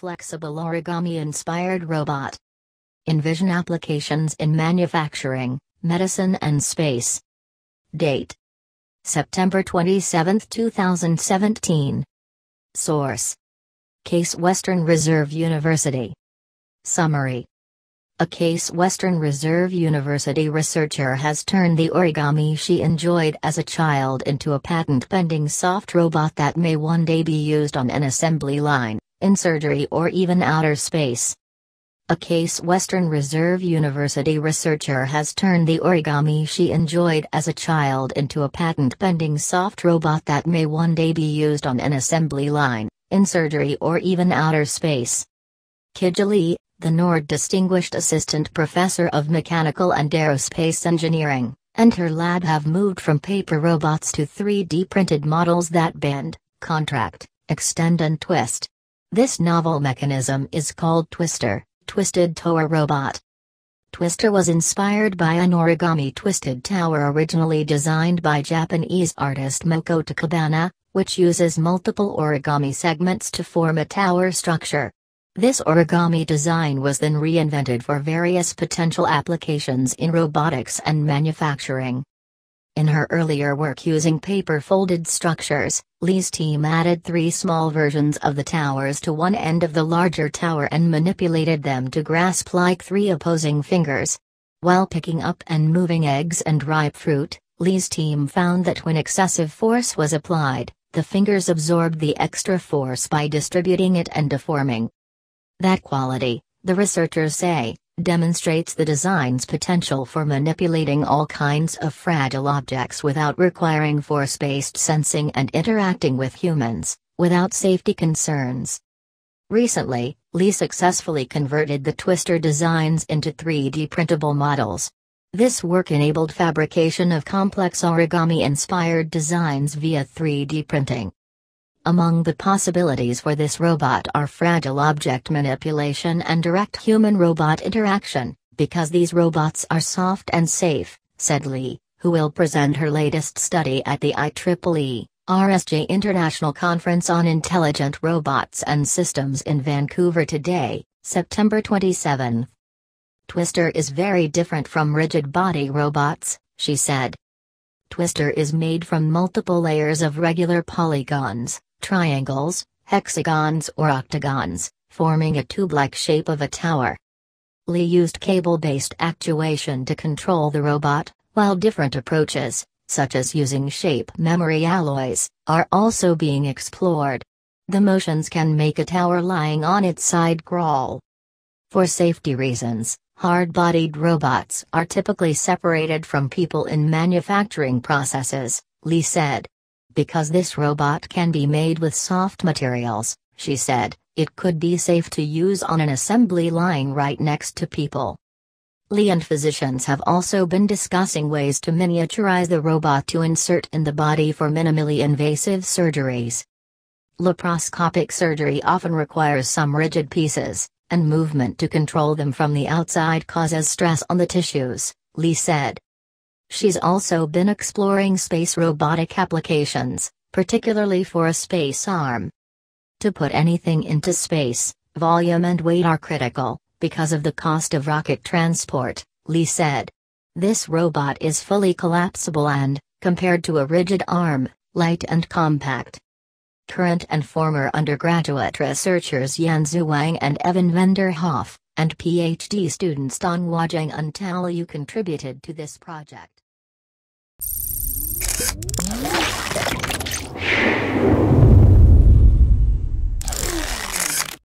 flexible origami-inspired robot. Envision applications in manufacturing, medicine and space. Date: September 27, 2017. Source: Case Western Reserve University. Summary: a Case Western Reserve University researcher has turned the origami she enjoyed as a child into a patent-pending soft robot that may one day be used on an assembly line, in surgery or even outer space. A Case Western Reserve University researcher has turned the origami she enjoyed as a child into a patent-pending soft robot that may one day be used on an assembly line, in surgery or even outer space. Kijali, the Nord Distinguished Assistant Professor of Mechanical and Aerospace Engineering, and her lab have moved from paper robots to 3D printed models that bend, contract, extend and twist. This novel mechanism is called Twister, Twisted Tower Robot. Twister was inspired by an origami twisted tower originally designed by Japanese artist Moko Takabana, which uses multiple origami segments to form a tower structure. This origami design was then reinvented for various potential applications in robotics and manufacturing. In her earlier work using paper-folded structures, Lee's team added 3 small versions of the towers to one end of the larger tower and manipulated them to grasp like 3 opposing fingers. While picking up and moving eggs and ripe fruit, Lee's team found that when excessive force was applied, the fingers absorbed the extra force by distributing it and deforming. That quality, the researchers say, demonstrates the design's potential for manipulating all kinds of fragile objects without requiring force-based sensing and interacting with humans, without safety concerns. Recently, Lee successfully converted the Twister designs into 3D printable models. This work enabled fabrication of complex origami-inspired designs via 3D printing. Among the possibilities for this robot are fragile object manipulation and direct human-robot interaction, because these robots are soft and safe, said Lee, who will present her latest study at the IEEE RSJ International Conference on Intelligent Robots and Systems in Vancouver today, September 27. Twister is very different from rigid-body robots, she said. Twister is made from multiple layers of regular polygons, triangles, hexagons or octagons, forming a tube-like shape of a tower. Lee used cable-based actuation to control the robot, while different approaches, such as using shape memory alloys, are also being explored. The motions can make a tower lying on its side crawl. For safety reasons, hard-bodied robots are typically separated from people in manufacturing processes, Lee said. Because this robot can be made with soft materials, she said, it could be safe to use on an assembly line right next to people. Lee and physicians have also been discussing ways to miniaturize the robot to insert in the body for minimally invasive surgeries. Laparoscopic surgery often requires some rigid pieces, and movement to control them from the outside causes stress on the tissues, Lee said. She's also been exploring space robotic applications, particularly for a space arm. To put anything into space, volume and weight are critical, because of the cost of rocket transport, Lee said. This robot is fully collapsible and, compared to a rigid arm, light and compact. Current and former undergraduate researchers Yanzu Wang and Evan Venderhoff, and PhD students Donghua Zheng and Tao Liu contributed to this project.